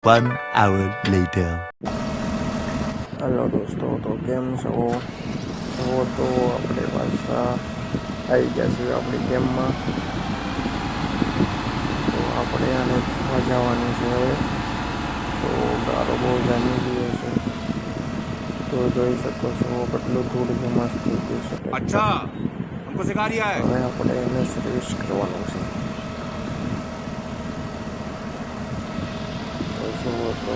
1 hour later. Hello दोस्तों, तो કેમ છો? તો આપણે પાછા આવી ગયા છીએ આપણી ગેમમાં. તો આપણે આને થવા જવાનું છે હવે. તો ગારો બહુ જામી ગયો છે. તો જોઈ શકો છો કેટલું ધૂળ જમા થઈ ગયું છે. अच्छा हमको सिखा रिया है હવે આપણે એને સર્વિસ કરવાનું છે. તો જુઓ તો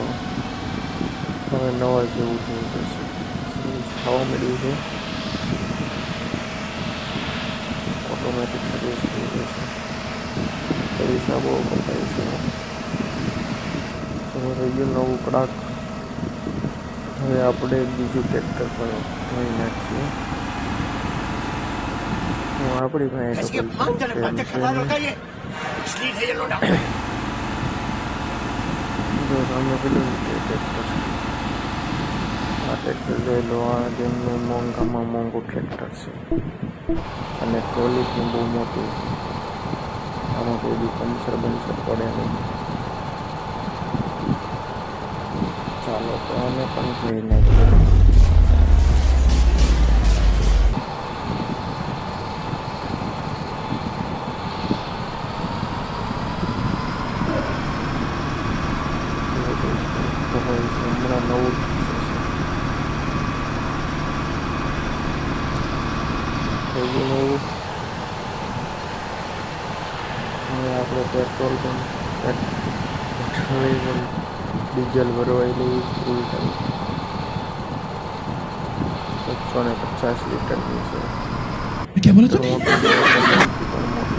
હવે નવા જેવું થઈ જશે. સર્વિસ થવા મળ્યું છે. ઓટોમેટિક સર્વિસ થઈ જશે. પૈસા બહુ કપાય છે. તો રહી ગયું નવું કડાક. હવે આપણે બીજું ટ્રેક્ટર પર ધોઈ નાખીએ. હું આપણી પાસે તો પૈસા છે નહીં. જો સામે પેલું ટ્રેક્ટર, આ ટ્રેક્ટર જોઈ લો. આ જેમનું મોંઘામાં મોંઘું ટ્રેક્ટર છે અને ટ્રોલી પણ બહુ મોટી. આમાં કોઈ બી પંચર પડે નહીં. ચાલો તો આને પણ જોઈ નાખીએ. હમણાં નવું થઈ ગયું નવું. હવે આપણે પેટ્રોલ પણ ડીઝલ ભરવાઈ લઈ ફૂલ ટાઈમ 150 લીટરની છે. क्या बोला तूने? મોટું પણ મોટું